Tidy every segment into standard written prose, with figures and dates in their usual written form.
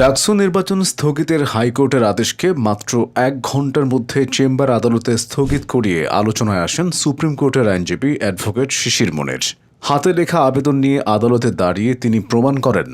ডাকসু নির্বাচন স্থগিতের হাইকোর্টের আদেশকে মাত্র 1 ঘণ্টার মধ্যে চেম্বার আদালতে স্থগিত করিয়ে আলোচনায় আসেন সুপ্রিম কোর্টের আইনজীবী অ্যাডভোকেট শিশির মনির। হাতে লেখা আবেদন নিয়ে আদালতে দাঁড়িয়ে তিনি প্রমাণ করেন,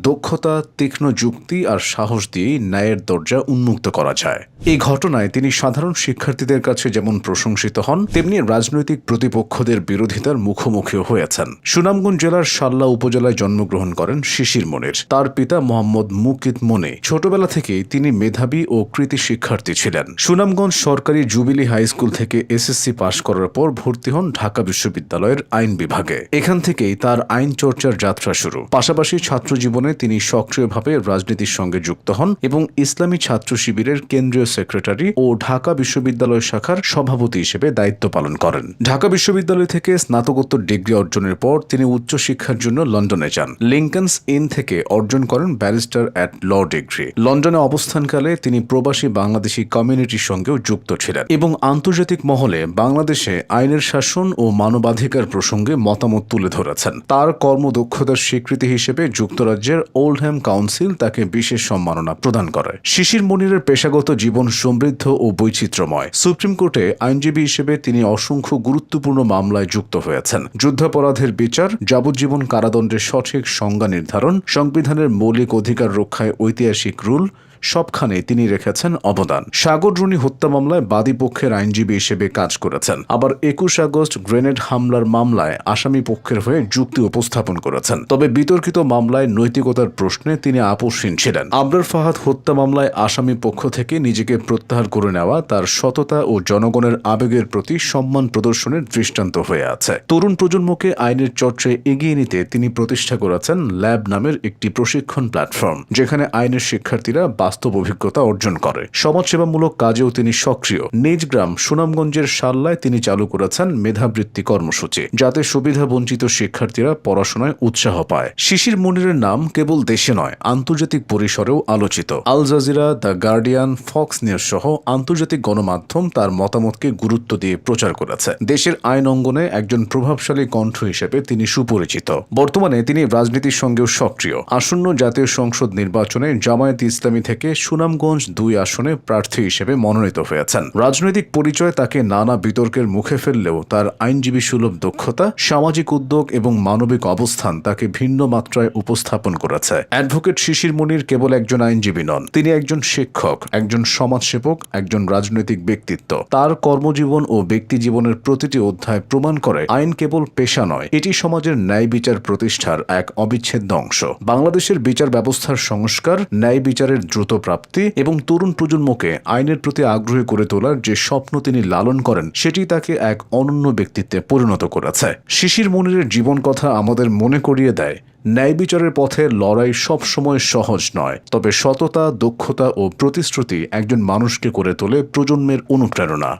দক্ষতা, তীক্ষ্ণ যুক্তি আর সাহস দিয়েই ন্যায়ের দরজা উন্মুক্ত করা যায়। এই ঘটনায় তিনি সাধারণ শিক্ষার্থীদের কাছে যেমন প্রশংসিত হন, তেমনি রাজনৈতিক প্রতিপক্ষদের বিরোধিতার মুখোমুখিও হয়েছেন। সুনামগঞ্জ জেলার শাল্লা উপজেলায় জন্মগ্রহণ করেন শিশির মনির। তার পিতা মোহাম্মদ মুকিত মনি। ছোটবেলা থেকেই তিনি মেধাবী ও কৃতি শিক্ষার্থী ছিলেন। সুনামগঞ্জ সরকারি জুবিলি হাই স্কুল থেকে এসএসসি পাশ করার পর ভর্তি হন ঢাকা বিশ্ববিদ্যালয়ের আইন বিভাগে। এখান থেকেই তার আইন চর্চার যাত্রা শুরু। পাশাপাশি ছাত্র জীবনে তিনি সক্রিয়ভাবে রাজনীতির সঙ্গে যুক্ত হন এবং ইসলামী ছাত্র শিবিরের কেন্দ্রীয় সেক্রেটারি ও ঢাকা বিশ্ববিদ্যালয় শাখার সভাপতি হিসেবে দায়িত্ব পালন করেন। ঢাকা বিশ্ববিদ্যালয় থেকে স্নাতকোত্তর ডিগ্রি অর্জনের পর তিনি উচ্চশিক্ষার জন্য লন্ডনে যান। লিংকনস ইন থেকে অর্জন করেন ব্যারিস্টার অ্যাট ল ডিগ্রি। লন্ডনে অবস্থানকালে তিনি প্রবাসী বাংলাদেশি কমিউনিটির সঙ্গেও যুক্ত ছিলেন এবং আন্তর্জাতিক মহলে বাংলাদেশে আইনের শাসন ও মানবাধিকার প্রসঙ্গে মতামত তুলে ধরেছেন। তার কর্মদক্ষতার স্বীকৃতি হিসেবে যুক্তরাজ্যের ওল্ডহ্যাম কাউন্সিল তাকে বিশেষ সম্মাননা প্রদান করে। শিশির মনিরের পেশাগত জীবন সমৃদ্ধ ও বৈচিত্র্যময়। সুপ্রিম কোর্টে আইনজীবী হিসেবে তিনি অসংখ্য গুরুত্বপূর্ণ মামলায় যুক্ত হয়েছেন। যুদ্ধাপরাধের বিচার, যাবজ্জীবন কারাদণ্ডের সঠিক সংজ্ঞা নির্ধারণ, সংবিধানের মৌলিক অধিকার রক্ষায় ঐতিহাসিক রুল, সবখানে তিনি রেখেছেন অবদান। সাগর রুনি হত্যা মামলায় বাদী পক্ষের আইনজীবী হিসেবে কাজ করেছেন। আবার 21 আগস্ট গ্রেনেড হামলার মামলায় আসামি পক্ষের হয়ে যুক্তি উপস্থাপন করেছেন। তবে বিতর্কিত মামলায় নৈতিকতার প্রশ্নে তিনি আপোষহীন ছিলেন। আবরার ফাহাদ হত্যা মামলায় আসামি পক্ষ থেকে নিজেকে প্রত্যাহার করে নেওয়া তার সততা ও জনগণের আবেগের প্রতি সম্মান প্রদর্শনের দৃষ্টান্ত হয়ে আছে। তরুণ প্রজন্মকে আইনের চর্চায় এগিয়ে নিতে তিনি প্রতিষ্ঠা করেছেন ল্যাব নামের একটি প্রশিক্ষণ প্ল্যাটফর্ম, যেখানে আইনের শিক্ষার্থীরা বাস্তব অভিজ্ঞতা অর্জন করে। সমাজসেবামূলক কাজেও তিনি সক্রিয়। নিজ গ্রাম সুনামগঞ্জের শাল্লায় তিনি চালু করেছেন মেধাবৃত্তি কর্মসূচি, যাতে সুবিধা বঞ্চিত শিক্ষার্থীরা পড়াশোনায় উৎসাহ পায়। শিশির মনিরের নাম কেবল দেশে নয়, আন্তর্জাতিক পরিসরেও আলোচিত। Al Jazeera, the Guardian, Fox News সহ আন্তর্জাতিক গণমাধ্যম তার মতামতকে গুরুত্ব দিয়ে প্রচার করেছে। দেশের আইন অঙ্গনে একজন প্রভাবশালী কণ্ঠ হিসেবে তিনি সুপরিচিত। বর্তমানে তিনি রাজনীতির সঙ্গেও সক্রিয়। আসন্ন জাতীয় সংসদ নির্বাচনে জামায়াতে ইসলামী থেকে সুনামগঞ্জ 2 আসনে প্রার্থী হিসেবে মনোনীত হয়েছেন। রাজনৈতিক পরিচয় তাকে নানা বিতর্কের মুখে ফেললেও তার আইনজীবী সুলভ দক্ষতা, সামাজিক উদ্যোগ এবং মানবিক অবস্থান তাকে ভিন্ন মাত্রায় উপস্থাপন করেছে। অ্যাডভোকেট শিশির মনির কেবল একজন আইনজীবী নন, তিনি একজন শিক্ষক, একজন সমাজসেবক, একজন রাজনৈতিক ব্যক্তিত্ব। তার কর্মজীবন ও ব্যক্তি জীবনের প্রতিটি অধ্যায় প্রমাণ করে আইন কেবল পেশা নয়, এটি সমাজের ন্যায় বিচার প্রতিষ্ঠার এক অবিচ্ছেদ্য অংশ। বাংলাদেশের বিচার ব্যবস্থার সংস্কার, ন্যায় বিচারের দ্রুত প্রাপ্তি এবং তরুণ প্রজন্মকে আইনের প্রতি আগ্রহী করে তোলার যে স্বপ্ন তিনি লালন করেন, সেটি তাকে এক অনন্য ব্যক্তিত্বে পরিণত করেছে। শিশির মনিরের জীবন কথা আমাদের মনে করিয়ে দেয়, ন্যায় বিচারের পথে লড়াই সবসময় সহজ নয়, তবে সততা, দক্ষতা ও প্রতিশ্রুতি একজন মানুষকে করে তোলে প্রজন্মের অনুপ্রেরণা।